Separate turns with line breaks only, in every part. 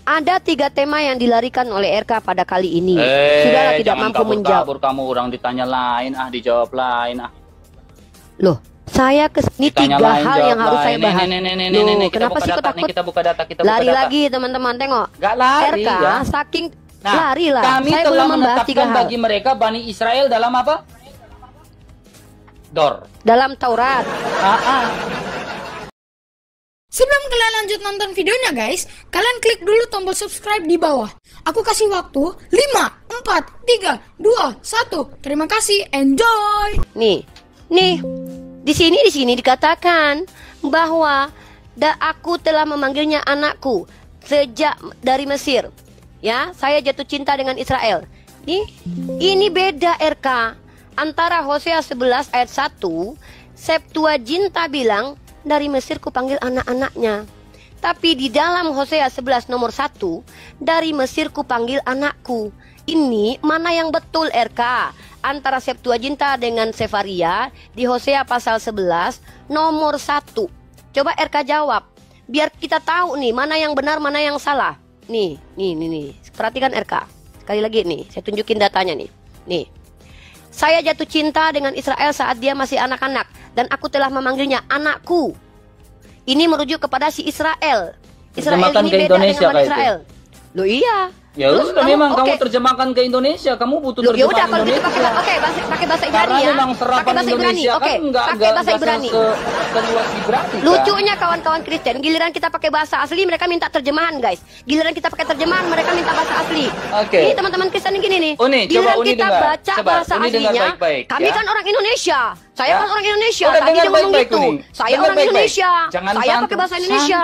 Ada 3 tema yang dilarikan oleh RK pada kali ini. Sudahlah tidak mampu menjawab.
Kabur kamu, orang ditanya lain, dijawab lain.
Loh, saya kesini 3 hal yang harus saya bahas. Loh, kenapa sih kok takut?
Kita buka data,
lari lagi teman-teman, tengok.
Gak lari
RK
ya.
saking lari lah.
Kami
saya
telah
belum membahas 3
menetapkan
hal.
bagi mereka Bani Israel dalam apa? Dor.
Dalam Taurat.
Sebelum kalian lanjut nonton videonya guys, kalian klik dulu tombol subscribe di bawah. Aku kasih waktu 5, 4, 3, 2, 1. Terima kasih, enjoy.
Nih, di sini dikatakan bahwa aku telah memanggilnya anakku sejak dari Mesir. Ya, saya jatuh cinta dengan Israel. Ini beda RK antara Hosea 11 ayat 1, Septuaginta bilang dari Mesir ku panggil anak-anaknya. Tapi di dalam Hosea 11 nomor 1, dari Mesir ku panggil anakku. Ini mana yang betul RK? Antara Septuaginta dengan Sefaria di Hosea pasal 11 nomor 1. Coba RK jawab. Biar kita tahu nih mana yang benar, mana yang salah. Nih. Perhatikan RK. Sekali lagi nih, saya tunjukin datanya nih. Nih. Saya jatuh cinta dengan Israel saat dia masih anak-anak. Dan aku telah memanggilnya anakku. Ini merujuk kepada si Israel. Israel ini
ke
beda
Indonesia
dengan Israel. Loh iya.
Ya
Terus
udah, memang kamu
oke.
terjemahkan ke Indonesia. Kamu butuh
Loh, ya udah
terjemahan
kalau gitu
Indonesia.
pakai bahasa Ibrani
Karena
ya.
memang serapan
Pakai bahasa Ibrani.
Indonesia
Oke,
kan
pakai bahasa Ibrani.
Seluas Ibrani kan?
Lucunya kawan-kawan Kristen, giliran kita pakai bahasa asli mereka minta terjemahan guys. Giliran kita pakai terjemahan mereka minta bahasa asli.
Oke.
Ini teman-teman Kristen yang gini nih.
Uni, coba
Giliran
Uni
kita
dengar.
baca
Coba,
bahasa
Uni dengar
aslinya.
baik-baik,
Kami
ya.
kan orang Indonesia. Saya
Ya.
kan orang Indonesia.
Udah,
Tadi
dengar
dia ngomong
baik-baik,
gitu.
Uni.
Saya
Dengar
orang
baik-baik.
Indonesia.
Jangan
Saya
santai.
pakai bahasa Indonesia.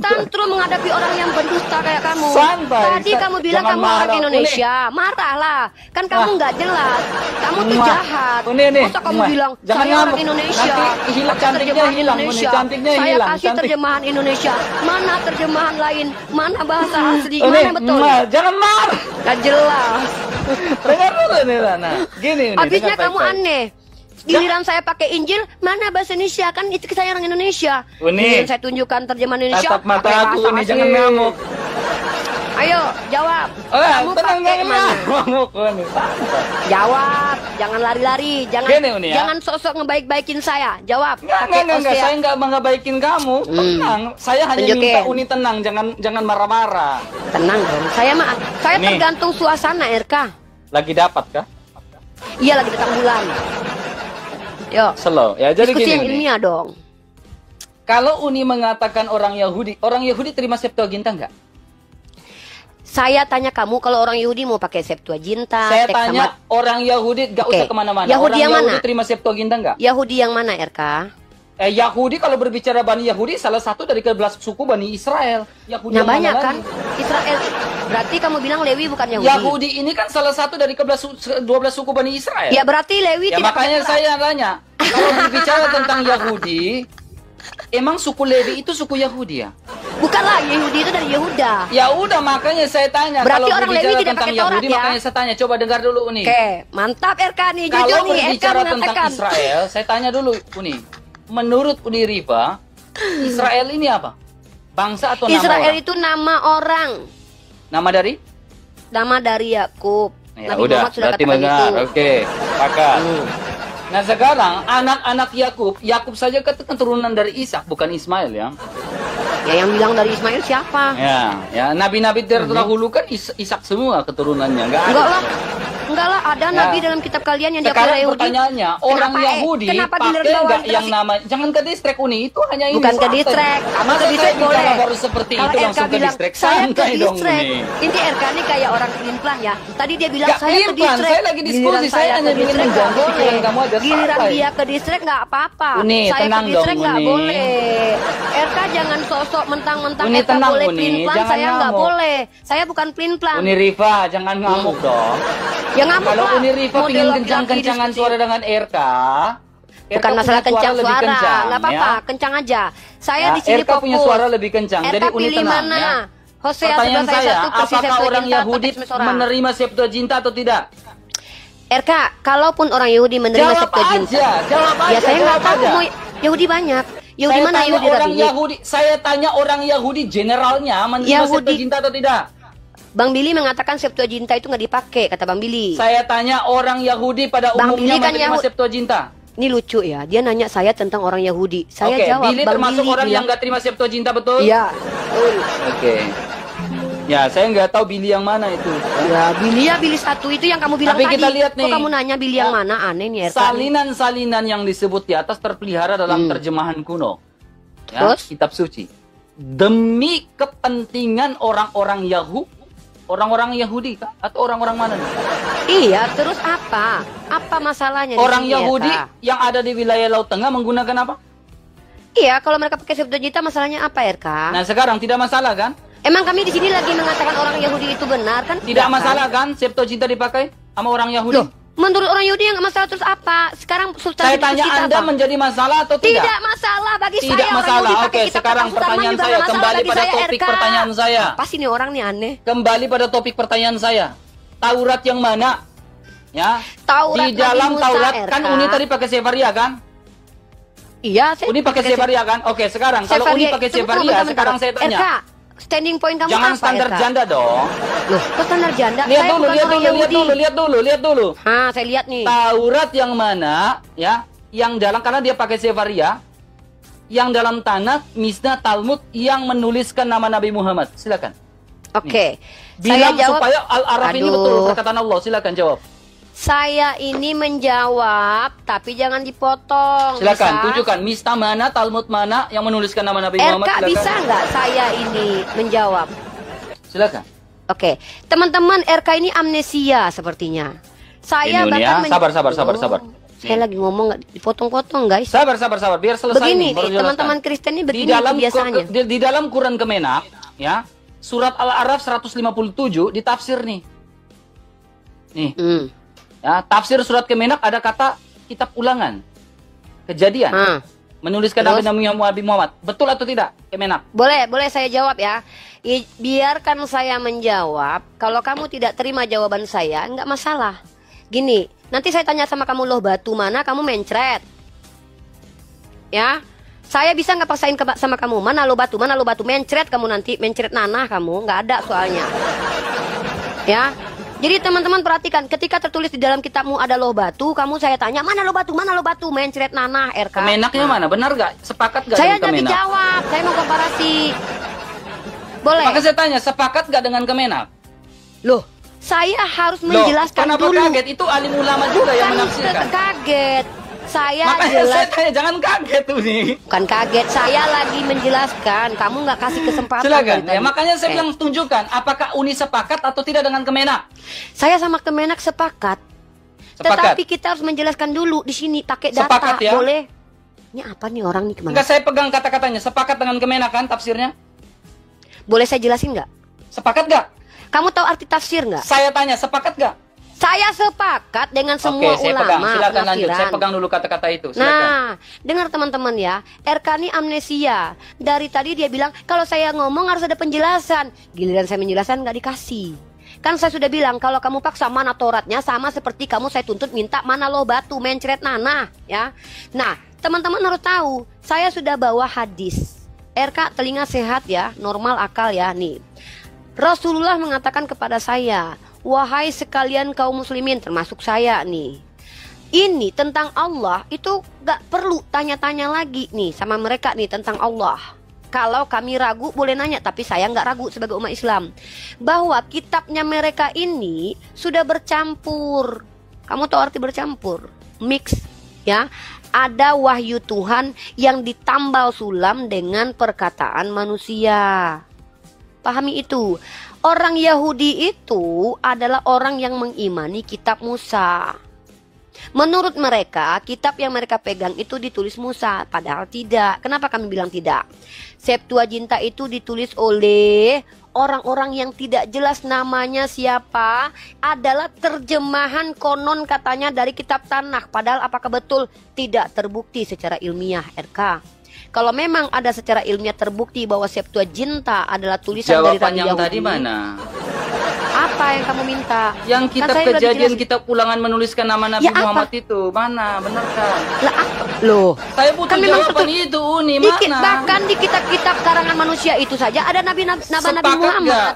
Tantrum menghadapi orang yang berdusta kayak kamu.
Santai.
Tadi kamu bilang
Jangan
kamu orang
marah,
Indonesia. Marahlah. Kan kamu nggak jelas. Kamu tuh jahat.
Uni.
Masa kamu bilang
Jangan
saya orang
ngamuk.
Indonesia.
Nanti hilang,
Pakai
cantiknya
terjemahan
hilang, Uni.
Indonesia.
Cantiknya
Saya
hilang,
kasih
cantik.
terjemahan Indonesia. Mana terjemahan lain? Mana bahasa asli?
Uni,
Mana betul?
jangan marah.
Gak jelas.
Dengar dulu nih, Lana. Gini, Uni.
Habisnya
dengar
kamu
baik-baik.
aneh. Giliran saya pakai Injil, mana bahasa Indonesia? Kan itu saya orang Indonesia.
Uni.
Giliran saya tunjukkan terjemahan Indonesia.
Tatap mata
pakai
aku,
bahasa
Uni.
asli.
Jangan ngamuk.
Ayo, jawab. Kamu
Tenang,
pakai
jangan
mana?
ngamuk, Uni. Santai.
Jawab, jangan lari-lari,
Gini, Uni, ya.
jangan sosok ngebaik-baikin saya. Jawab.
Enggak,
Hosea.
saya enggak mengabaikin kamu. Tenang, saya hanya
Tunjukin.
minta Uni tenang, jangan marah-marah.
Tenang dong. Saya
Nih.
tergantung suasana RK.
Lagi dapat kah?
Iya lagi datang bulan. Yuk.
Slow. Ya, jadi
Diskusi yang
gini, Uni.
ilmiah dong.
Kalau Uni mengatakan orang Yahudi terima Septuaginta enggak?
Saya tanya kamu kalau orang Yahudi mau pakai Septuaginta.
Saya
teks
tanya
sama-
orang Yahudi enggak
Oke.
usah kemana-mana.
Yahudi
Orang
yang
Yahudi
mana?
terima Septuaginta enggak?
Yahudi yang mana RK?
Yahudi kalau berbicara Bani Yahudi salah satu dari 12 suku Bani Israel. Yahudi
Nah
yang mana
banyak
lagi?
kan Israel. Berarti kamu bilang Lewi bukan Yahudi.
Yahudi ini kan salah satu dari 12 suku Bani Israel.
Ya berarti Lewi
Ya
tidak
makanya
pakai
saya tanya, kalau berbicara tentang Yahudi, emang suku Lewi itu suku Yahudi ya?
Bukanlah Yahudi itu dari Yehuda.
Ya udah, makanya saya tanya.
Berarti
Kalau
orang
berbicara
Lewi tidak
tentang
pakai Taurat,
Yahudi,
ya?
makanya saya tanya. Coba dengar dulu Uni.
Oke, mantap RK nih. Jujur
Kalau
nih RK
berbicara tentang
mengatakan.
Israel, saya tanya dulu Uni. Menurut Uni Riva, Israel ini apa? Bangsa atau nama
Israel
orang?
itu nama orang.
Nama dari?
Nama dari Yakub.
Ya
Nabi
udah,
Muhammad sudah
berarti
katakan
benar.
itu.
Oke, sepakat. Nah sekarang anak-anak Yakub saja keturunan dari Ishak, bukan Ismail ya.
Ya yang bilang dari Ismail siapa?
Ya, nabi-nabi terdahulu kan Ishak semua keturunannya, enggak ada.
Enggak lah, ada
Ya.
nabi dalam kitab kalian yang diakui
Sekarang
Yahudi.
pertanyaannya, orang
Kenapa,
Yahudi
kenapa
pakai
giliran bawa
enggak yang
literasi?
nama, jangan ke distrek Uni, itu hanya ini.
Bukan ke
santai.
distrek. Kamu
Masa
ke
saya
distrek
bicara
boleh.
baru seperti
Kalau
itu
RK
langsung ke
bilang,
distrek,
saya ke
santai dong
distrek.
Uni.
Ini RK ini kayak orang pelin-pelan ya. Tadi dia bilang
Nggak
saya ke
pelin-pelan,
distrek.
saya lagi diskusi,
Giliran
saya hanya
ke
ingin
distrek nggak
mengganggu
boleh.
pikiran kamu aja,
Giliran
santai.
dia ke distrek nggak apa-apa.
Uni,
Saya
tenang
ke distrek
dong,
nggak
Uni.
boleh. RK jangan sosok mentang-mentang
Uni,
RK
tenang,
boleh
Uni.
pelin-pelan.
Jangan
Saya nggak
ngamuk.
boleh. Saya bukan pelin-pelan.
Uni Riva, jangan ngamuk dong.
Ya ngamuk
Kalau
lah.
Uni Riva
Model
pingin
laki-laki
kencang-kencangan
diskusi.
suara dengan RK,
Bukan
RK
masalah
punya
kencang
lebih
suara,
kencang,
nggak apa-apa,
ya.
kencang aja. Saya
Ya,
di sini
RK
fokus.
punya suara lebih kencang,
RK
jadi Uni
pilih
tenang,
mana?
ya.
Hosea
Pertanyaan
11 ayat
saya,
1 versi
apakah orang
Septuaginta
Yahudi
atau teks Mesora?
menerima Septuaginta atau tidak?
RK, kalaupun orang Yahudi menerima
Jawab
Septuaginta,
aja, jawab aja.
ya saya nggak
jawab
tahu.
aja.
Mau Yahudi banyak. Yahudi
Saya
mana
tanya
Yahudi
orang
rabbinik?
Yahudi, saya tanya orang Yahudi generalnya menerima
Yahudi.
Septuaginta atau tidak?
Bang Billy mengatakan Septuaginta itu nggak dipakai, kata Bang Billy.
Saya tanya orang Yahudi pada
Bang
umumnya
Billy kan
menerima Septuaginta.
Ini lucu ya, dia nanya saya tentang orang Yahudi. Saya
Oke,
jawab,
Billy
Bang
termasuk
Billy
orang
bilang,
yang nggak terima Septuaginta, betul?
iya, betul.
Oke. Ya, saya nggak tahu Billy yang mana itu.
Ya, Billy satu itu yang kamu bilang
Tapi
tadi.
kita lihat nih.
Kok kamu nanya Billy yang mana? Aneh nih, RK.
Salinan-salinan yang disebut di atas terpelihara dalam terjemahan kuno. Ya,
Terus?
kitab suci. Demi kepentingan orang-orang Yahudi kah? Atau orang-orang mana nih?
Iya, terus apa? Apa masalahnya di
Orang
sini,
Yahudi
RK?
yang ada di wilayah Laut Tengah menggunakan apa?
Iya, kalau mereka pakai Septuaginta masalahnya apa, RK?
Nah, sekarang tidak masalah kan?
Emang kami di sini lagi mengatakan orang Yahudi itu benar kan?
Tidak
Enggak,
masalah kan Septuaginta dipakai sama orang Yahudi?
Loh, menurut orang Yahudi yang nggak masalah terus apa? Sekarang substansi
Saya tanya
kita
Anda
apa?
menjadi masalah atau tidak?
Tidak masalah bagi
Tidak
saya.
masalah.
Orang Yahudi
Oke,
pakai kitab
sekarang
Sutarman
pertanyaan
juga
saya
nggak masalah
kembali
bagi
pada
saya,
topik
RK.
pertanyaan saya.
Apa sih ini orang nih aneh?
Kembali pada topik pertanyaan saya. Taurat yang mana? Ya.
Taurat
di dalam
Nabi Musa,
Taurat
RK.
kan Uni tadi pakai Sefaria kan?
Iya, saya
Uni pakai Sefaria kan? Oke, sekarang kalau Uni pakai Sefaria, sekarang saya tanya.
RK, standing point kamu
Jangan
apa,
standar
RK?
janda dong.
Loh, kok standar janda?
Lihat
Saya
dulu,
bukan
lihat
orang
dulu, lihat
Yahudi.
dulu, lihat dulu, lihat dulu.
Hah, saya lihat nih.
Taurat yang mana ya? Yang dalam karena dia pakai Sefaria, yang dalam Tanakh, Mishnah, Talmud yang menuliskan nama Nabi Muhammad. Silakan.
Oke.
Bilang
Saya jawab,
supaya Al-Araf ini
Aduh.
betul perkataan Allah. Silakan jawab.
saya ini menjawab, tapi jangan dipotong.
Silakan
Bisa?
tunjukkan Mishnah mana, Talmud mana yang menuliskan nama Nabi Muhammad.
RK
Silakan.
bisa nggak saya ini menjawab?
Silakan.
Oke, teman-teman RK ini amnesia sepertinya. Saya
Ini,
bahkan
ya. Sabar.
Saya lagi ngomong nggak dipotong-potong guys.
Sabar. Biar selesai
Begini
nih, baru
nih,
jelaskan.
teman-teman Kristen ini
Di
begini
dalam
kebiasaannya.
di dalam Quran Kemenak, ya, surat Al-Araf 157 ditafsir nih. Nih, ya, tafsir surat Kemenak ada kata kitab ulangan. Kejadian.
Hah.
Menuliskan
Terus?
Nabi Muhammad. Betul atau tidak, Kemenak?
Boleh saya jawab ya. Biarkan saya menjawab. Kalau kamu tidak terima jawaban saya, nggak masalah. Gini, nanti saya tanya sama kamu, loh batu mana kamu mencret. Ya, saya bisa nggak paksain sama kamu, mana lo batu, mencret kamu nanti, mencret nanah kamu, nggak ada soalnya. Ya, jadi teman-teman perhatikan, ketika tertulis di dalam kitabmu ada loh batu, kamu saya tanya, mana lo batu, mencret nanah, RK.
Kemenaknya mana? Benar gak? Sepakat gak
Saya
dengan
jadi
Kemenak?
jawab, saya mau komparasi. Boleh.
Maka saya tanya, sepakat gak dengan Kemenak?
Loh, saya harus
Loh,
menjelaskan
kenapa
dulu.
kaget? Itu alim ulama juga yang
Bukan
menafsirkan.
kaget. Saya
Makanya
jelas,
saya tanya, jangan kaget tuh nih.
bukan kaget. Saya lagi menjelaskan. Kamu nggak kasih kesempatan.
Silakan.
dari
Ya,
tadi.
makanya saya bilang tunjukkan apakah Uni sepakat atau tidak dengan Kemenak.
Saya sama Kemenak sepakat.
Sepakat.
Tetapi kita harus menjelaskan dulu di sini pakai data.
Sepakat ya?
Boleh? Ini apa nih orang nih kemana?
Enggak, saya pegang kata-katanya. Sepakat dengan Kemenak kan tafsirnya?
Boleh saya jelasin nggak?
Sepakat gak?
Kamu tahu arti tafsir nggak?
Saya tanya, sepakat gak?
Saya sepakat dengan semua
Oke, saya pegang.
ulama.
Silakan lanjut. Saya
penafsiran.
pegang dulu kata-kata itu. Silakan.
Nah, dengar teman-teman ya, RK ini amnesia. Dari tadi dia bilang, kalau saya ngomong harus ada penjelasan. Giliran saya menjelaskan nggak dikasih. Kan saya sudah bilang, kalau kamu paksa mana Tauratnya, sama seperti kamu saya tuntut minta mana lo batu, mencret nanah. Ya. Nah, teman-teman harus tahu, saya sudah bawa hadis. RK telinga sehat ya, normal akal ya, nih. Rasulullah mengatakan kepada saya, wahai sekalian kaum muslimin, termasuk saya nih, ini tentang Allah itu gak perlu tanya-tanya lagi nih sama mereka nih tentang Allah. Kalau kami ragu boleh nanya, tapi saya nggak ragu sebagai umat Islam bahwa kitabnya mereka ini sudah bercampur. Kamu tahu arti bercampur? Mix ya. Ada wahyu Tuhan yang ditambal sulam dengan perkataan manusia. Pahami itu. Orang Yahudi itu adalah orang yang mengimani kitab Musa. Menurut mereka, kitab yang mereka pegang itu ditulis Musa, padahal tidak. Kenapa kami bilang tidak? Septuaginta itu ditulis oleh orang-orang yang tidak jelas namanya siapa, adalah terjemahan konon katanya dari kitab Tanakh, padahal apakah betul? Tidak terbukti secara ilmiah, RK. Kalau memang ada secara ilmiah terbukti bahwa Septuaginta adalah tulisan dari
Jawaban
Rabi
yang
Yahudi,
tadi mana?
apa yang kamu minta?
Yang
Kan
kitab
saya udah
kejadian,
dijelasin.
kitab ulangan menuliskan nama Nabi
Ya, apa?
Muhammad itu mana? Benar kan?
Lah apa? Loh,
Saya butuh
kan memang
jawaban itu, Uni. Mana?
bahkan di kitab-kitab karangan manusia itu saja ada nabi-nabi
Sepakat
Muhammad.
nggak?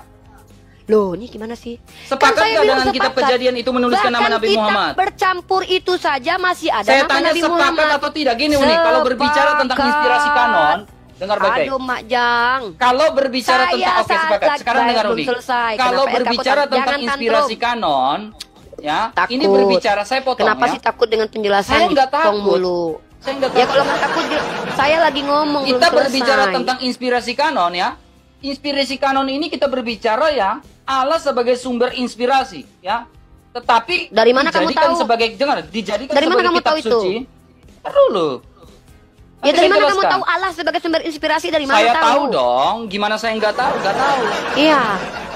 Loh, ini gimana sih?
Sepakat
Kan saya
nggak
bilang
dengan kitab
sepakat.
Kejadian itu menuliskan nama
Bahkan
Nabi
kitab
Muhammad?
bercampur itu saja masih ada
Saya
nama
tanya
Nabi
sepakat
Muhammad.
atau tidak? Gini Uni, kalau berbicara tentang inspirasi kanon, dengar baik-baik.
Aduh, Mak Jang.
Kalau berbicara
Saya
tentang, oke sepakat.
saat
Sekarang dengar
belum
Uni.
selesai.
Kalau
Kenapa
berbicara
RK
tentang
Jangan
inspirasi
tantrum.
kanon, ya,
Takut.
ini berbicara, saya potong
Kenapa
ya.
sih takut dengan penjelasan?
Saya nggak
Potong
takut.
mulu.
Saya nggak
Ya
takut.
kalau nggak takut, saya lagi ngomong
Kita
belum
berbicara
selesai.
tentang inspirasi kanon ya. Inspirasi kanon ini kita berbicara ya Allah sebagai sumber inspirasi ya. Tetapi
Dari mana kamu
dijadikan
tahu?
sebagai dijadikan
Dari mana
sebagai
kamu
kitab
tahu itu?
suci. Dulu.
Ya dari mana kamu tahu Allah sebagai sumber inspirasi? Dari mana
Saya
tahu?
tahu dong. Gimana saya nggak tahu? Nggak tahu.
Iya.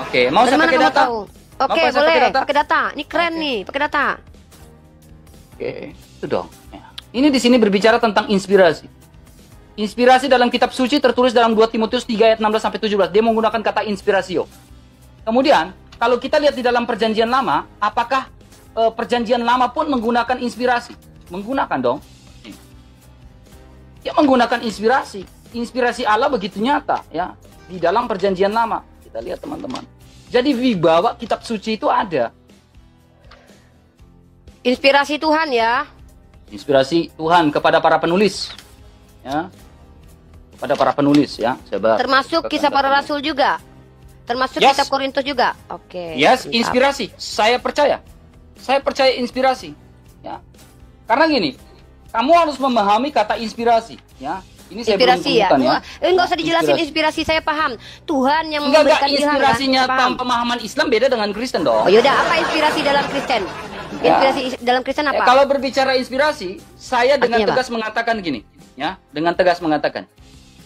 Oke, mau
Dari
saya
mana
pakai
kamu
data?
tahu?
Mau
Oke,
saya
boleh.
pakai data?
Pakai data. Ini keren nih, pakai data.
Oke, itu dong. Ya. Ini di sini berbicara tentang inspirasi. Inspirasi dalam kitab suci tertulis dalam 2 Timotius 3 ayat 16 sampai 17. Dia menggunakan kata inspirasio. Kemudian, kalau kita lihat di dalam perjanjian lama, apakah perjanjian lama pun menggunakan inspirasi? Menggunakan dong. Ya menggunakan inspirasi. Inspirasi Allah begitu nyata ya di dalam perjanjian lama. Kita lihat teman-teman. Jadi wibawa kitab suci itu ada.
Inspirasi Tuhan ya.
Inspirasi Tuhan kepada para penulis. Ya. Kepada para penulis ya.
Termasuk kisah para rasul juga. Termasuk
Yes.
kitab Korintus juga. Oke.
Yes,
mantap.
inspirasi. Saya percaya. Saya percaya inspirasi. Ya. Karena gini, kamu harus memahami kata inspirasi. Ya. Ini saya belum
Inspirasi ya.
temukan ya.
Enggak usah dijelasin inspirasi, saya paham. Tuhan yang
Enggak,
memberikan ilham.
inspirasinya
kan? Saya paham.
pemahaman Islam beda dengan Kristen dong.
Oh yaudah, apa inspirasi dalam Kristen?
Ya.
Inspirasi dalam Kristen apa?
Kalau berbicara inspirasi, saya dengan
Artinya apa?
tegas mengatakan gini, ya, dengan tegas mengatakan,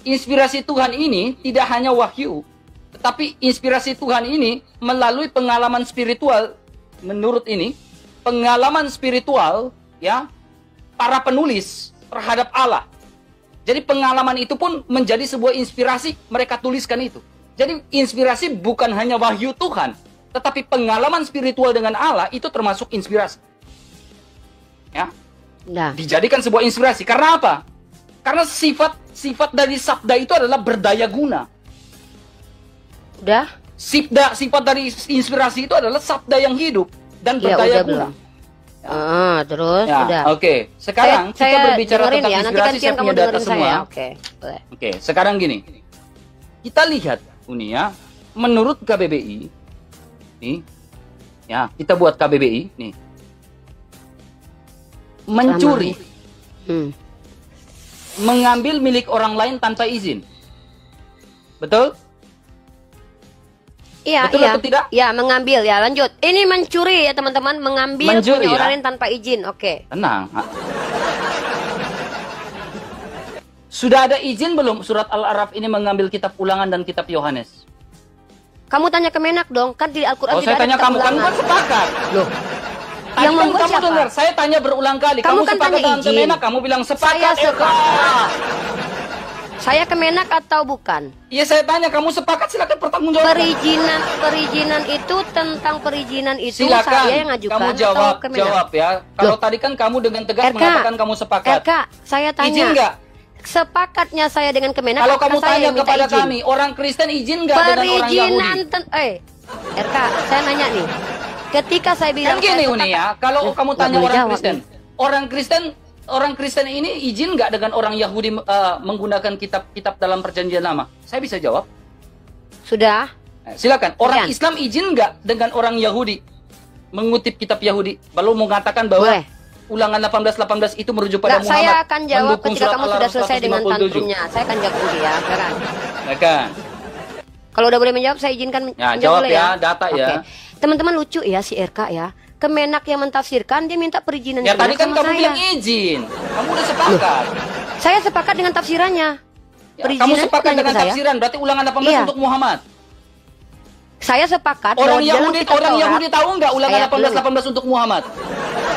inspirasi Tuhan ini tidak hanya wahyu, tetapi inspirasi Tuhan ini melalui pengalaman spiritual. Menurut ini, pengalaman spiritual, ya, para penulis terhadap Allah. Jadi pengalaman itu pun menjadi sebuah inspirasi, mereka tuliskan itu. Jadi inspirasi bukan hanya wahyu Tuhan, tetapi pengalaman spiritual dengan Allah itu termasuk inspirasi. Ya,
Nah,
dijadikan sebuah inspirasi. Karena apa? Karena sifat dari sabda itu adalah berdaya guna.
udah?
Sifat dari inspirasi itu adalah sabda yang hidup dan
Ya,
berdaya
udah
guna.
belum? Terus
Ya,
udah.
Oke. Sekarang kita berbicara
dengerin
tentang
ya. Nanti
inspirasi,
gantian
saya
kamu
punya data
dengerin
semua.
saya. Oke, boleh.
Oke, sekarang gini. Kita lihat Uni ya, menurut KBBI nih, ya, kita buat KBBI nih. Mencuri, mengambil milik orang lain tanpa izin. Betul?
Iya,
Betul
iya.
atau tidak?
Ya, mengambil ya. Lanjut. Ini mencuri ya, teman-teman. Mengambil
Mencuri,
punya
ya?
orang lain tanpa izin. Oke.
Tenang. Sudah ada izin belum surat Al-A'raf ini mengambil kitab Ulangan dan kitab Yohanes?
Kamu tanya ke Menak dong. Kan di Al-Qur'an
Oh, saya
tidak ada
tanya
kitab
kamu, kamu
ulangan.
kan sepakat.
Loh.
Tadi
Yang
kan
membuat
kamu
siapa?
dengar, saya tanya berulang kali.
Kamu kan
sepakat
tanya
dengan
izin.
Kemenak, kamu bilang sepakat.
Saya
Eka.
Saya ke Menak atau bukan?
Iya, saya tanya kamu sepakat, silakan pertanggungjawabkan.
Perizinan itu tentang perizinan itu
Silakan.
saya yang ngajukan
Kamu
atau Kemenak?
jawab ya. Kalau
Loh.
tadi kan kamu dengan tegas
RK,
mengatakan kamu sepakat.
RK, saya tanya.
Izin nggak?
Sepakatnya saya dengan Kemenak.
Kalau
apakah
kamu
saya
tanya
yang minta
kepada
izin?
kami, orang Kristen izin nggak dengan orang
Perizinan
Yahudi?
RK, saya nanya nih. Ketika saya bilang
Kan gini
saya
Uni ya,
sepakat-
kalau
Loh,
kamu
nggak
tanya
boleh
orang
jawab
Kristen,
nih.
orang Kristen ini izin nggak dengan orang Yahudi menggunakan kitab-kitab dalam perjanjian lama? Saya bisa jawab.
Sudah.
Silakan. Orang
Kemudian.
Islam izin nggak dengan orang Yahudi mengutip kitab Yahudi, lalu mengatakan bahwa
Boleh.
Ulangan 18:18 itu merujuk pada
Nggak,
Muhammad.
saya akan jawab
mendukung
ketika
surat
kamu sudah
Al-A'raf
selesai dengan
157.
tantrumnya. Saya akan jawab dulu ya, sekarang.
Ya kan?
Kalau udah boleh menjawab, saya izinkan
Ya,
menjawab
jawab
boleh
ya, data ya.
Oke. Teman-teman lucu ya si RK ya. Kemenak yang mentafsirkan, dia minta perizinan
Ya tadi
Kemenak
kan
sama
kamu
saya.
bilang izin. Kamu udah sepakat.
Saya sepakat dengan tafsirannya.
Ya, kamu sepakat
nanya
dengan
ke saya.
tafsiran, berarti Ulangan 18
Iya.
untuk Muhammad.
Saya sepakat bahwa
Orang
di dalam
Yahudi,
kitab
orang
Taurat
Yahudi tahu nggak Ulangan
Ayat
18:18 untuk Muhammad?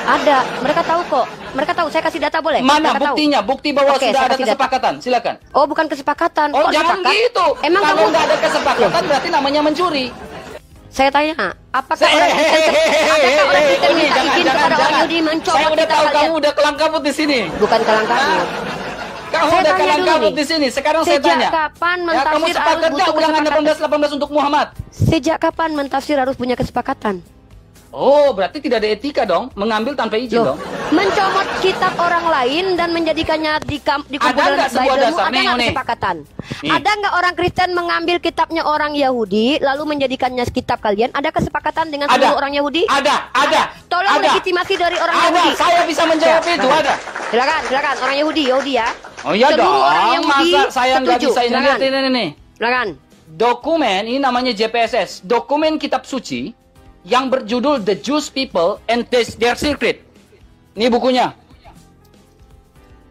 ada. Mereka tahu kok. Mereka tahu. Saya kasih data boleh?
Mana
Mereka tahu.
buktinya? Bukti bahwa
Oke,
sudah
saya
ada
kasih data.
kesepakatan. Silakan.
Oh, bukan kesepakatan.
Oh,
Kok
jangan
sepakat?
gitu.
Emang
Kalau
kamu
nggak ada kesepakatan berarti namanya mencuri.
Saya tanya, apakah orang Kristen minta izin kepada orang Yahudi mencopot
Saya udah
kitab
tahu
kalian?
kamu udah kelang kabut di sini.
Bukan kelang kabut.
Kamu
Saya
udah
tanya
kelang
dulu
kabut
nih.
di sini. Sekarang saya
Sejak
tanya.
kapan
Ya, kamu
mentafsir harus
sepakat nggak
butuh
ulangan
kesepakatan?
18 untuk Muhammad?
Sejak kapan mentafsir harus punya kesepakatan?
Oh, berarti tidak ada etika dong, mengambil tanpa izin
Loh,
dong.
mencomot kitab orang lain dan menjadikannya di kumpulan
nggak sebuah
Bible-mu,
dasar?
ada nggak
Nih.
kesepakatan?
Nih.
Ada nggak orang Kristen mengambil kitabnya orang Yahudi lalu menjadikannya kitab kalian? Ada kesepakatan dengan seluruh orang Yahudi?
Ada.
Tolong
Ada.
legitimasi dari orang
Ada,
Yahudi.
saya bisa menjawab itu, ada.
Silakan orang Yahudi ya.
Oh iya
Seluruh
dong,
orang Yahudi
masa saya nggak
setuju.
bisa ini?
Silakan.
Lihat ini.
Silakan.
Dokumen, ini namanya JPSS, dokumen kitab suci yang berjudul The Jewish People and Their Secret. Ini bukunya.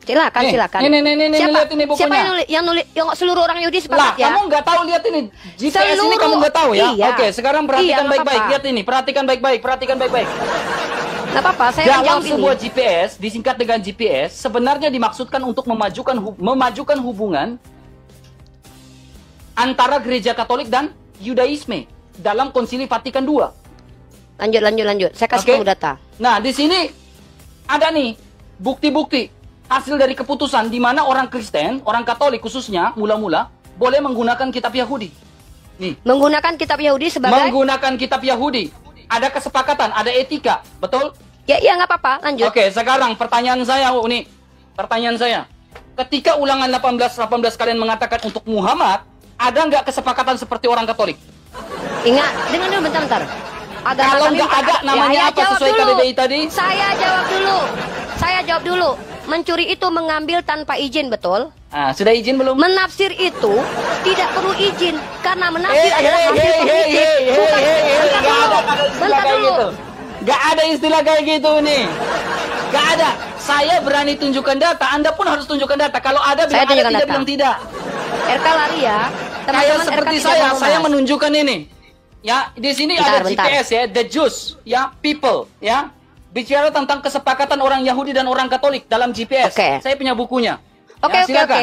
Silakan.
Ini lihat ini bukunya.
Siapa yang nulis yang seluruh orang Yahudi
Lah,
sepakat ya?
kamu nggak tahu, lihat ini. GPS ini kamu nggak tahu ya?
Iya.
Oke, sekarang perhatikan
Iya, nggak
baik-baik.
apa-apa.
Lihat ini, perhatikan baik-baik.
Nggak apa-apa, saya
Dalam
menjawab
sebuah
ini.
GPS, disingkat dengan GPS, sebenarnya dimaksudkan untuk memajukan hubungan antara gereja Katolik dan Yudaisme dalam Konsili Vatikan II.
Lanjut. Saya kasih
Oke.
kamu data.
Nah, di sini ada nih bukti-bukti hasil dari keputusan di mana orang Kristen, orang Katolik khususnya mula-mula boleh menggunakan kitab Yahudi. Nih,
Menggunakan kitab Yahudi sebagai
menggunakan kitab Yahudi. Ada kesepakatan, ada etika, betul?
Ya nggak apa-apa, lanjut.
Oke, sekarang pertanyaan saya, pertanyaan saya. Ketika ulangan 18 kalian mengatakan untuk Muhammad, ada nggak kesepakatan seperti orang Katolik?
Ingat, dengar dulu bentar. Agama
Kalau
kami
nggak
bukan-
ada, namanya
Ya,
apa
jawab
sesuai
dulu.
KBBI tadi?
Saya jawab dulu. Mencuri itu mengambil tanpa izin, betul?
Nah, sudah izin belum?
Menafsir itu tidak perlu izin karena menafsir adalah hasil kognitif. Bentar dulu.
Gak ada istilah kayak gitu nih. Gak ada. Saya berani tunjukkan data. Anda pun harus tunjukkan data. Kalau ada bilang ada,
tunjukkan
tidak
data.
bilang tidak.
RK lari ya.
Kayak
Teman-teman
seperti
RK tidak mau
saya
membahas.
menunjukkan ini. Ya, di sini
Bentar,
ada GPS ya, the Jews, ya, people, ya. Bicara tentang kesepakatan orang Yahudi dan orang Katolik dalam GPS.
Oke.
Saya punya bukunya.
Oke.
Ya, silakan.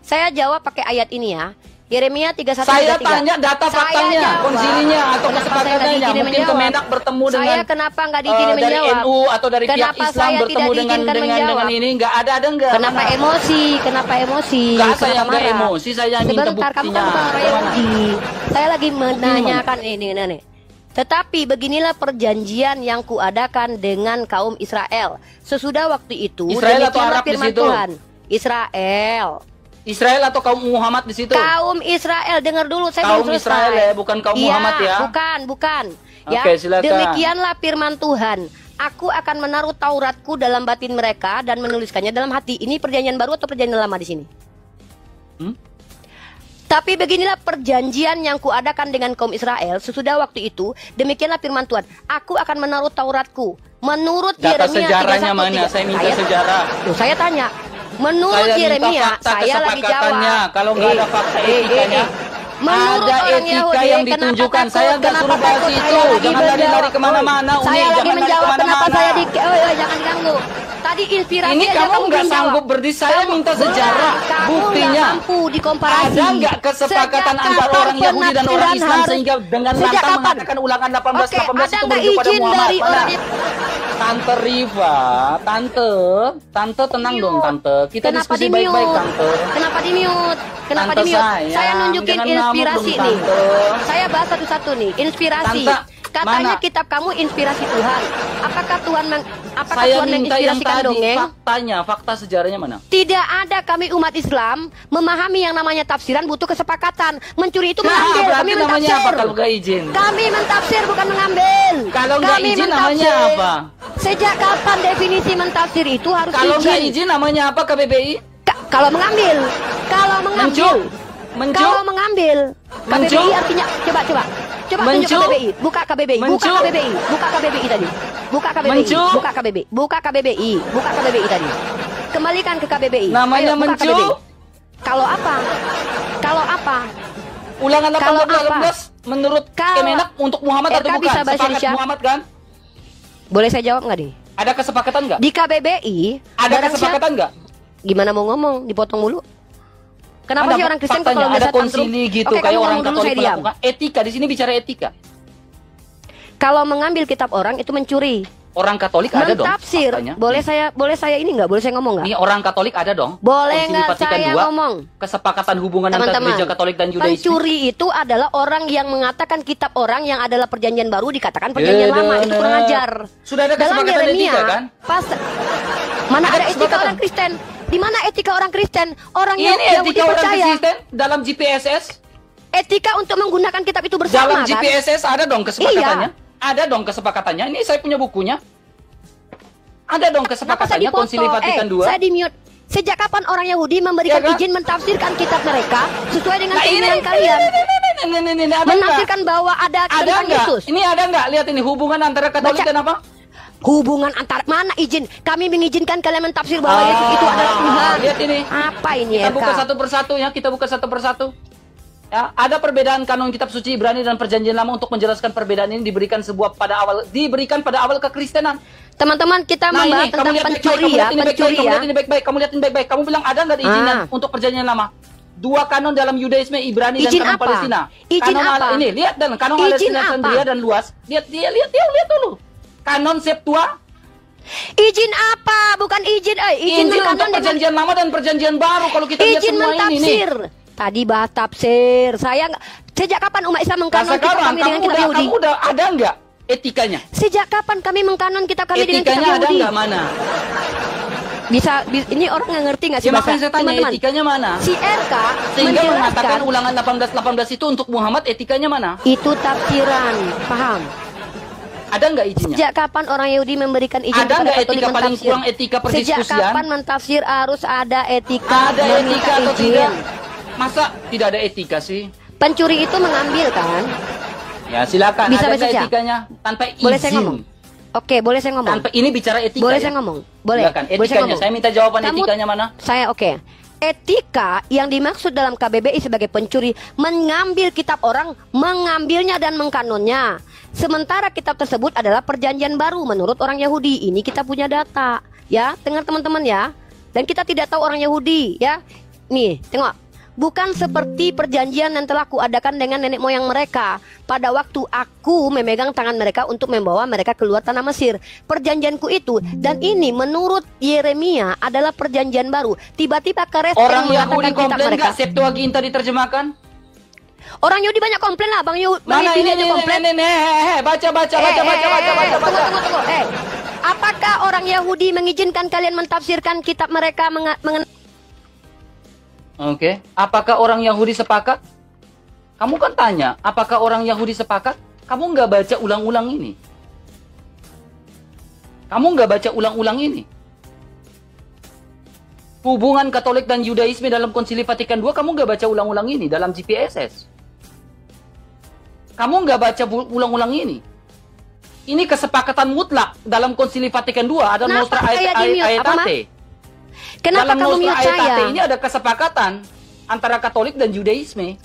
Saya jawab pakai ayat ini ya. Yeremia 31:33.
Saya tanya data
Saya
faktanya,
jawab.
konsilinya atau
Kenapa saya nggak
kesepakatannya.
diizinin
Mungkin
menjawab?
Kemenak bertemu dengan
Saya kenapa nggak diizinin
dari
menjawab?
NU atau dari pihak
Kenapa
Islam
saya
bertemu
tidak
dengan
diizinkan menjawab?
ini ada enggak?
Kenapa emosi? Kenapa emosi?
Enggak, saya
Kenapa
enggak
marah?
emosi, saya minta
Sebentar, kamu
buktinya.
kan bukan orang
Gimana?
Yahudi. Saya lagi menanyakan ini. Tetapi beginilah perjanjian yang kuadakan dengan kaum Israel. Sesudah waktu itu,
Israel atau
demikianlah
Arab di
firman
situ?
Tuhan.
Israel atau kaum Muhammad di situ?
Kaum Israel, dengar dulu, saya
Kaum
belum selesai.
Israel ya, bukan kaum Muhammad ya?
Bukan. Ya,
Oke, silakan.
demikianlah firman Tuhan. Aku akan menaruh Tauratku dalam batin mereka dan menuliskannya dalam hati. Ini perjanjian baru atau perjanjian lama di sini? Tapi beginilah perjanjian yang kuadakan dengan kaum Israel sesudah waktu itu. Demikianlah firman Tuhan. Aku akan menaruh Tauratku. Menurut
Data
Yeremia
sejarahnya
31:3.
mana? Saya minta sejarah.
Saya tanya. Menurut
Saya minta
Yeremia,
fakta
saya lagi
kesepakatannya.
jawab.
Kalau nggak ada fakta etikanya,
Menurut
ada
orang
etika
Yahudi,
yang
kenapa
ditunjukkan.
takut?
Saya nggak
Kenapa
suruh bahas
takut?
itu.
Saya lagi
Jangan lari-lari
menjawab.
kemana-mana, Uni.
Saya lagi
Jangan lari
menjawab kenapa
kemana-mana.
saya jangan diganggu. Tadi inspirasi
Ini
aja
kamu nggak
belum
sanggup
jawab.
berdiri. Saya minta sejarah,
Kamu
buktinya.
nggak mampu dikomparasi.
Ada nggak kesepakatan
Sejak
antara
kapan
orang Yahudi dan orang
penafsiran
Islam
harus-
sehingga dengan
Sejak
lantang
kapan?
mengatakan ulangan 18
Oke,
18
ada
itu
nggak
merujuk pada
izin
Muhammad?
dari
Mana?
orang
Tante Riva, tante tenang dong tante. Kita
Kenapa
diskusi
di-mute?
baik-baik tante.
Kenapa di-mute? Kenapa
Tante
di-mute? Saya
sayang,
nunjukin
jangan ngamuk
inspirasi
dong,
nih.
Tante.
Saya bahas satu-satu nih, inspirasi.
Tante,
Katanya
mana?
kitab kamu inspirasi Tuhan. Apakah Tuhan
Saya
Tuhan
minta yang
menginspirasikan
tadi,
dongeng?
faktanya, fakta sejarahnya mana?
Tidak ada kami umat Islam memahami yang namanya tafsiran butuh kesepakatan. Mencuri itu mengambil,
berarti
kami
namanya
mentafsir.
apa kalau nggak izin?
Kami mentafsir bukan mengambil.
Kalau nggak
Kami
izin namanya
mentafsir.
apa?
Sejak kapan definisi mentafsir itu harus
Kalau nggak
izin?
izin namanya apa KBBI?
Kalau mengambil.
Mencu?
Kalau mengambil.
Mencu?
KBBI artinya coba tunjuk
Mencu?
KBBI. Buka KBBI. Buka
Mencu?
KBBI. Buka KBBI tadi. Buka KBBI.
Mencu?
Buka KBBI. Buka KBBI. Buka KBBI tadi. Kembalikan ke KBBI.
Namanya
Ayo, buka
mencu?
KBBI. Kalau apa? Kalau apa?
Ulangan
Kalau
18 menurut
Kalau-
Kemenak untuk Muhammad atau
RK
bukan?
bisa bahasa
Sepakat
Indonesia?
Muhammad kan?
Boleh saya jawab nggak nih?
Ada kesepakatan nggak?
Di KBBI
Ada
barang
kesepakatan nggak?
Gimana mau ngomong? Dipotong mulu? Kenapa sih orang Kristen kok kalau
ada
biasa
konsili gitu,
Oke,
kayak
kamu
orang
ngomong dulu,
Katolik
saya diam.
melakukan etika. Di sini bicara etika.
Kalau mengambil kitab orang itu mencuri.
Orang Katolik ada dong.
Mentafsir.
faktanya.
Boleh saya ini nggak? Boleh saya ngomong nggak?
Ini orang Katolik ada dong.
Boleh
Konsili
nggak
Vatikan
saya
II,
ngomong?
Kesepakatan hubungan antara
Teman-teman,
gereja Katolik dan Yudaisme.
pencuri itu adalah orang yang mengatakan kitab orang yang adalah perjanjian baru dikatakan perjanjian lama. Itu kurang ajar.
Sudah ada
Dalam
kesepakatan
Yeremia,
etika kan?
Mana
Ada
ada etika
kesepakatan.
orang Kristen? Di mana etika orang Kristen? Orang
Ini
yang
etika orang
percaya
Kristen dalam GPSS.
etika untuk menggunakan kitab itu bersama
Dalam
kan?
GPSS ada dong kesepakatannya.
Iya.
Ada dong kesepakatannya. Ini saya punya bukunya. Ada dong
Kenapa saya
kesepakatannya
dipoto?
Konsili Vatikan II.
Saya di-mute. Sejak kapan orang Yahudi memberikan
Ya kan?
izin mentafsirkan kitab mereka sesuai dengan
Nah,
keinginan kalian?
ini ada
Menafsirkan
nggak?
bahwa ada
Ada
tentang
nggak?
Yesus.
Ini ada nggak? Lihat ini hubungan antara Katolik
Baca.
dan apa?
Hubungan antara mana izin? Kami mengizinkan kalian mentafsir bahwa Yesus itu adalah Tuhan.
Lihat ini.
Apa ini
Kita buka
Eka?
satu persatu ya. Kita buka satu persatu. Ya, ada perbedaan kanon kitab suci Ibrani dan perjanjian lama. Untuk menjelaskan perbedaan ini diberikan pada awal kekristenan.
Teman-teman, kita membahas
kamu
tentang
lihat
pencuri
baik-baik,
ya,
kamu lihat ini
pencuri
baik-baik,
ya.
kamu lihat ini baik-baik, kamu lihat ini baik-baik. Kamu bilang ada nggak izinan untuk perjanjian lama? Dua kanon dalam Yudaisme, Ibrani
Izin
dan kanon
apa?
Palestina.
Izin
Kanon
apa?
Ini lihat dan kanon
Izin
Alexandria
apa?
dan luas. Lihat dulu. Kanon Septua,
Izin apa? Bukan izin, izin
Injil
mengkanon
untuk
dengan
perjanjian lama dan perjanjian baru. Kalau kita lihat
izin
semua ini nih.
mentafsir. Tadi bahas tafsir. Saya sejak kapan umat Islam
Nah,
mengkanon kitab
sekarang
kami dengan kitab Yahudi?
kamu udah ada nggak etikanya?
Sejak kapan kami mengkanon kitab kami dengan kitab
Etikanya ada
Yahudi?
nggak mana?
Bisa, ini orang nggak ngerti nggak sih
Ya makanya saya tanya
teman-teman?
etikanya mana?
Si RK
Sehingga mengatakan
menjelaskan
ulangan 18 itu untuk Muhammad, etikanya mana?
itu tafsiran, paham?
Ada nggak izinnya?
Sejak kapan orang Yahudi memberikan izin
Ada
kepada
nggak
Katolik
etika paling
mentafsir?
kurang etika
Sejak
perdiskusian?
kapan mentafsir harus ada etika?
Ada
meminta
etika atau
izin?
tidak? Masa tidak ada etika sih?
Pencuri itu mengambil kan?
Ya silakan.
Bisa
Ada
baca
nggak
saja?
etikanya tanpa izin?
Boleh saya ngomong? Oke, boleh saya ngomong?
Tanpa ini bicara etika.
Boleh
ya?
saya ngomong? Boleh.
Silakan.
Boleh saya
Etikanya.
ngomong?
Saya minta jawaban
Kamu-
etikanya mana?
Saya oke. Etika yang dimaksud dalam KBBI sebagai pencuri mengambil kitab orang, mengambilnya dan mengkanonnya. Sementara kitab tersebut adalah perjanjian baru menurut orang Yahudi. Ini kita punya data, ya. Dengar teman-teman ya. Dan kita tidak tahu orang Yahudi, ya. Nih, tengok. Bukan seperti perjanjian yang telah kuadakan dengan nenek moyang mereka pada waktu aku memegang tangan mereka untuk membawa mereka keluar tanah Mesir. Perjanjianku itu, dan ini menurut Yeremia adalah perjanjian baru. Tiba-tiba Keres
Orang Yahudi
mengatakan kitab
komplain
mereka.
nggak Septuaginta diterjemahkan?
Orang Yahudi banyak komplain lah, Bang Yahudi.
Mana ini
komplain.
baca.
Tunggu. Apakah orang Yahudi mengizinkan kalian mentafsirkan kitab mereka
Oke. Apakah orang Yahudi sepakat? Kamu kan tanya, apakah orang Yahudi sepakat? Kamu nggak baca ulang-ulang ini. Hubungan Katolik dan Yudaisme dalam Konsili Vatikan II, kamu nggak baca ulang-ulang ini dalam GPSS. Kamu nggak baca ulang-ulang ini. Ini kesepakatan mutlak dalam Konsili Vatikan II. Ada
Kenapa
Nostra
saya di-mute? Apa, Ma?
Aetate.
Kenapa
Dalam
kamu
Nostra
mute saya?
Aetate ini ada kesepakatan antara Katolik dan Yudaisme.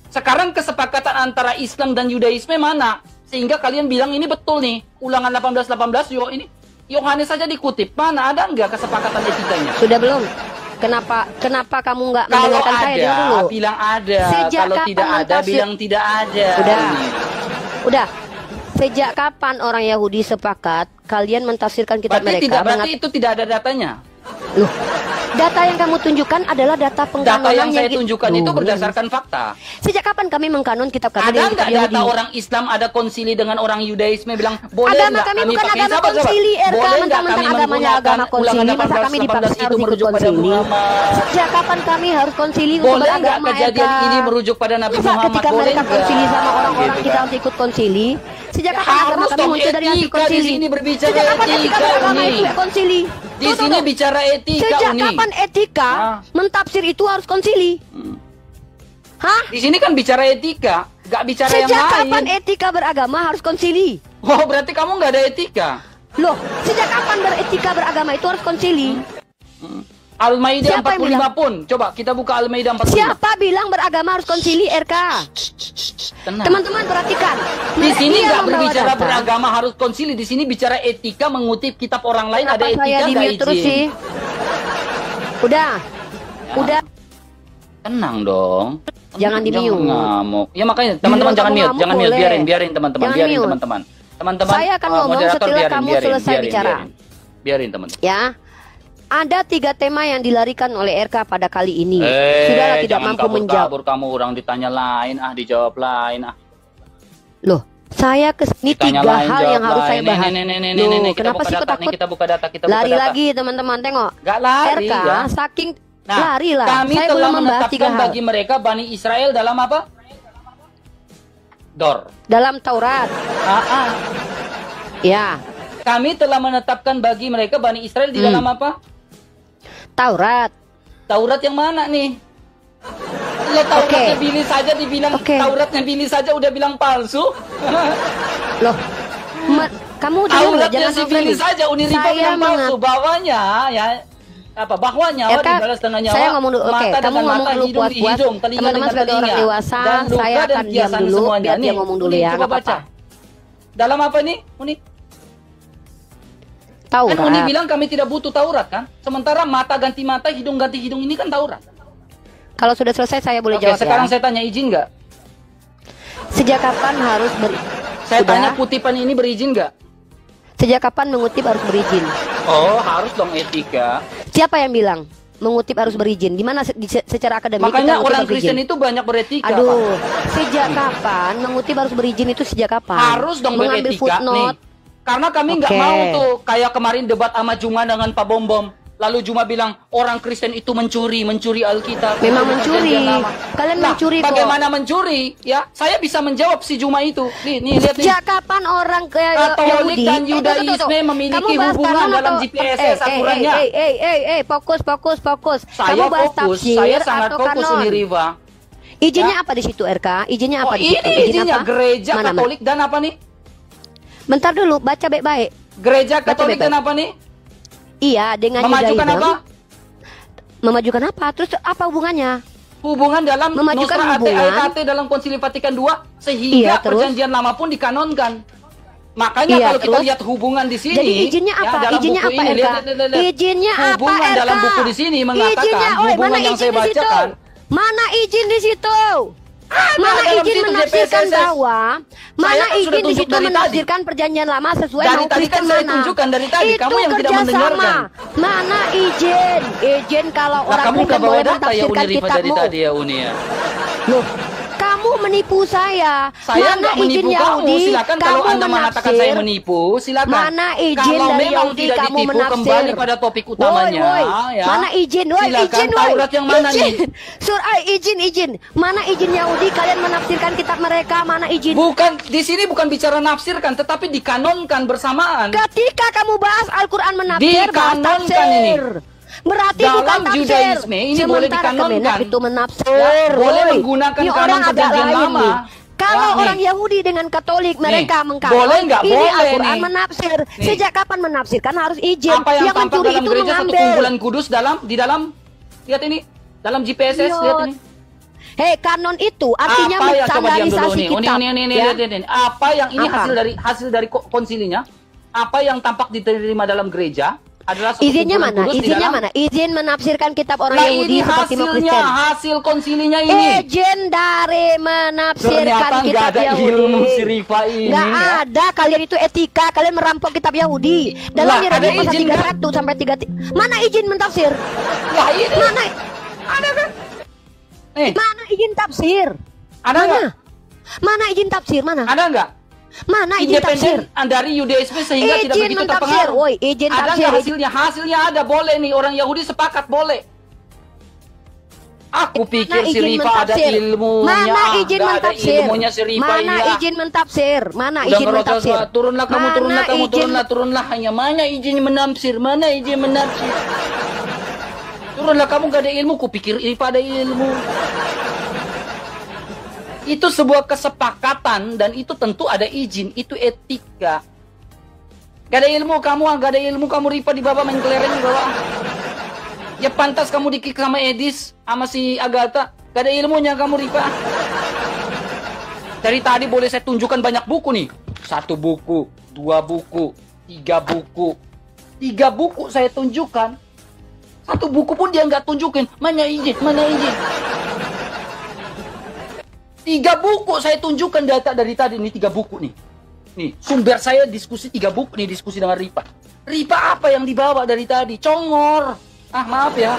Sekarang kesepakatan antara Islam dan Yudaisme mana? Sehingga kalian bilang ini betul nih. Ulangan 18 ini Yohanes saja dikutip. Mana ada nggak kesepakatan etikanya?
Sudah belum? Kenapa kamu nggak
Kalau
mendengarkan saya? Dengar dulu.
ada, bilang ada.
Sejak
Kalau
kapan
tidak ada,
mentafsir-
bilang tidak ada.
Udah. Sejak kapan orang Yahudi sepakat kalian mentafsirkan kitab
Berarti
mereka?
itu tidak ada datanya.
Loh, data yang kamu tunjukkan adalah data pengkanonan
Data yang saya
gitu.
tunjukkan itu berdasarkan fakta.
Sejak kapan kami mengkanon kitab kami
Ada
dengan
nggak
kitab Yahudi?
data orang Islam ada konsili dengan orang Yudaisme bilang boleh
Agama
nggak
kami
kami
bukan
pakai
agama
sabar,
konsili, RK,
boleh nggak
mentang-mentang
kami
agamanya
menggunakan
agama konsili,
ulangan
masa kami
18
dipaksa
itu
harus ikut
merujuk pada
konsili?
Muhammad?
Sejak kapan kami harus konsili untuk
Boleh nggak
beragama,
kejadian
RK?
ini merujuk pada Nabi
Masa
Muhammad?
ketika
Boleh
mereka
nggak?
konsili sama orang-orang
Gitu
kita
kan.
harus ikut konsili? Sejak kapan agama
Harus
kami
dong,
muncul dari hasil
etika di
konsili?
sini berbicara
Sejak kapan etika
etika,
beragama
Uni.
itu konsili?
Di sini bicara etika,
Sejak
Uni.
kapan etika mentafsir itu harus konsili? Hah?
Di sini kan bicara etika, nggak bicara yang
Sejak
lain.
kapan etika beragama harus konsili?
Oh, berarti kamu nggak ada etika.
Loh, sejak kapan beretika beragama itu harus konsili?
Al-Maidah
Siapa yang
45 pun. Coba kita buka Al-Maidah 45.
Siapa bilang beragama harus konsili, RK?
Tenang.
Teman-teman perhatikan.
Di sini
Dia
nggak
membawa
berbicara
data.
beragama harus konsili. Di sini bicara etika mengutip kitab orang lain.
Kenapa
ada etika
saya
nggak
di-mute terus
izin.
sih? Udah.
Tenang dong.
Jangan di-mute.
Ngamuk. Ya makanya teman-teman jangan mute, jangan mute, biarin teman-teman, biarin teman-teman. Teman-teman,
saya akan ngomong setelah kamu selesai bicara.
Biarin teman.
Ya. Ada 3 tema yang dilarikan oleh RK pada kali ini. Sudahlah tidak mampu menjawab.
Kamu orang ditanya lain, dijawab lain.
Loh, saya kesini 3 hal yang harus saya bahas. Loh, kenapa sih kok takut?
Kita buka data,
lari lagi teman-teman, tengok.
Gak lari
RK
ya.
saking
Nah,
lari lah.
Kami
saya
telah
belum membahas 3
menetapkan
hal.
bagi mereka Bani Israel dalam apa?
Dalam Taurat. Ya.
Kami telah menetapkan bagi mereka Bani Israel di dalam apa?
Taurat.
Taurat yang mana nih? Ya Tauratnya Billy saja dibilang Tauratnya Billy saja udah bilang palsu.
Loh, kamu
Tauratnya si Billy saja Uniripa bilang palsu. Bawahnya ya bahwa nyawa dibalas dengan nyawa,
saya ngomong dulu,
mata
kamu
dengan
ngomong
mata,
dulu
hidung di hidung, telinga
teman-teman
dengan
sebagai
telinga,
orang dewasa,
dan luka
saya
dan
akan diam
kiasan
dulu,
semuanya.
biar dia ngomong dulu ya,
Coba baca. Dalam apa nih, Uni?
Taurat.
Kan Uni bilang kami tidak butuh Taurat kan? Sementara mata ganti mata, hidung ganti hidung ini kan Taurat.
Kalau sudah selesai saya boleh jawab
sekarang
ya.
saya tanya izin nggak?
Sejak kapan harus
Saya tanya kutipan ini berizin nggak?
Sejak kapan mengutip harus berizin?
Oh, harus dong etika.
Siapa yang bilang mengutip harus berizin? Di mana secara akademik?
Makanya orang Kristen itu banyak beretika.
Aduh, sejak kapan mengutip harus berizin itu sejak kapan?
Harus dong
mengambil
beretika
footnote.
nih. Karena kami nggak mau tuh kayak kemarin debat sama Juma dengan Pak Bom Bom. Lalu Juma bilang orang Kristen itu mencuri Alkitab.
Memang mencuri. Kalian mencuri kok.
Bagaimana mencuri? Ya, saya bisa menjawab si Juma itu. Nih lihat nih.
Sejak kapan orang
Katolik
Yahudi
dan Yudaisme memiliki hubungan dalam GPSS aturannya?
Fokus.
Saya
Kamu bahas
fokus.
tafsir
Saya sangat
atau
fokus
kanon?
ini Riva.
Izinnya apa di situ RK? Izinnya apa di situ?
Ini izinnya
apa?
gereja Katolik dan apa nih?
Bentar dulu, baca baik-baik.
Gereja Katolik dan apa nih?
Iya, dengan
memajukan
Yudaism.
apa?
Memajukan apa? Terus apa hubungannya?
Hubungan dalam
memajukan
Nusra
hubungan
AT dalam Konsili Vatikan II sehingga perjanjian lama pun dikanonkan. Makanya kalau kita lihat hubungan di sini,
jadi izinnya apa?
Ya,
Izinnya apa,
ini,
RK? Izinnya apa,
hubungan
RK?
dalam buku di sini mengatakan
izinnya,
hubungan yang saya bacakan.
Mana izin di situ? Mana
dalam
izin
situ
menafsirkan
JPSS.
bahwa mana
Saya
izin
sudah
di
tunjuk
situ
dari
menafsirkan perjanjian lama sesuai
Dari
mau
tadi kan
Kristen
saya
mana?
tunjukkan dari tadi,
Itu
kamu yang tidak
kerjasama.
mendengarkan.
Mana izin? Izin kalau orang
kamu
Kristen
bawa
boleh
data ya Uni
mentafsirkan
Riva dari
kitabmu.
tadi ya Uni ya.
Loh, kamu menipu saya.
Saya
mana
nggak
izin
menipu kamu.
Yahudi?
Silakan kalau
Kamu
Anda mengatakan saya menipu, silakan.
Mana izin
kalau
dari
memang
Yahudi
tidak
kamu
ditipu,
menafsir?
kembali pada topik utamanya.
Woi.
Ya.
Mana izin? Woi,
silakan
izin, woi.
Taurat yang mana
izin.
nih?
Izin. Mana izin Yahudi kalian menafsirkan kitab mereka? Mana izin?
Bukan, di sini bukan bicara nafsirkan, tetapi dikanonkan bersamaan.
Ketika kamu bahas Al-Quran menafsir, bahas
Dikanonkan
tafsir.
ini.
Berarti
Dalam
bukan tafsir.
Judaisme ini boleh
Sementara
dikanonkan.
Kemenak itu menafsir.
Ya, boleh
Woi.
menggunakan
Ini
kanon
orang agak
perjanjian
lain
lama.
nih. Kalau
Ya,
orang
nih.
Yahudi dengan Katolik mereka
Nih,
mengkanon,
boleh nggak?
ini
Boleh
Al-Quran
nih.
menafsir.
Nih.
Sejak kapan menafsirkan harus izin.
Apa yang tampak
mencuri
dalam
itu
gereja satu
mengambil.
kumpulan kudus di dalam lihat ini dalam GPSS lihat ini.
Hei, kanon itu artinya
Apa yang coba diam dulu
standarisasi
nih?
kitab.
Ini,
ya?
lihat ini. Apa yang ini
Apa?
hasil dari konsilinya? Apa yang tampak diterima dalam gereja adalah satu
Izinnya
kumpulan
mana?
kudus di
Izinnya
dalam.
mana? Izin menafsirkan kitab orang
Nah,
Yahudi
ini
seperti mau
hasilnya,
Kristen.
hasil konsilinya ini.
Izin dari menafsirkan
Ternyata nggak
kitab
ada
Yahudi.
ilmu si Riva ini.
Nggak
ya.
ada, kalian itu etika, kalian merampok kitab Yahudi. Dalam
Lah,
Yeremia
ada
pasal
izin
31 sampai 3. Mana izin mentafsir?
Lah ini.
Mana?
Ada kan? Nih,
Mana izin tafsir?
ada nggak?
Mana izin tafsir? Mana?
Ada nggak?
Mana izin tafsir?
Independen dari Yudaisme sehingga tidak
Izin
begitu
mentafsir,
terpengaruh.
woi, izin
ada
tafsir.
nggak hasilnya? Hasilnya ada, boleh nih orang Yahudi sepakat boleh. Aku pikir si
izin
Riva ada
mentafsir?
ilmunya.
Mana izin
nggak ada
mentafsir?
ilmunya si Riva
Mana
ini.
izin mentafsir? Mana
Udah
izin
ngerocos
mentafsir?
lah. Turunlah kamu,
Mana
turunlah kamu,
izin-
turunlah. Hanya mana izin menafsir? Mana izin menafsir? Turunlah kamu, gak ada ilmu. Kupikir Riva ada ilmu. Itu sebuah kesepakatan dan itu tentu ada izin. Itu etika. Gak ada ilmu kamu, gak ada ilmu kamu Riva di bawah main kelereng di bawah. Ya pantas kamu dikik sama Edis, sama si Agatha. Gak ada ilmunya kamu Riva. Dari tadi boleh saya tunjukkan banyak buku nih. 1 buku, 2 buku, 3 buku. 3 buku saya tunjukkan. 1 buku pun dia nggak tunjukin. Mana izin, mana izin. 3 buku saya tunjukkan data dari tadi. Ini 3 buku nih. Nih, sumber saya diskusi 3 buku nih, diskusi dengan Ripa. Ripa apa yang dibawa dari tadi? Congor. Ah, maaf ya.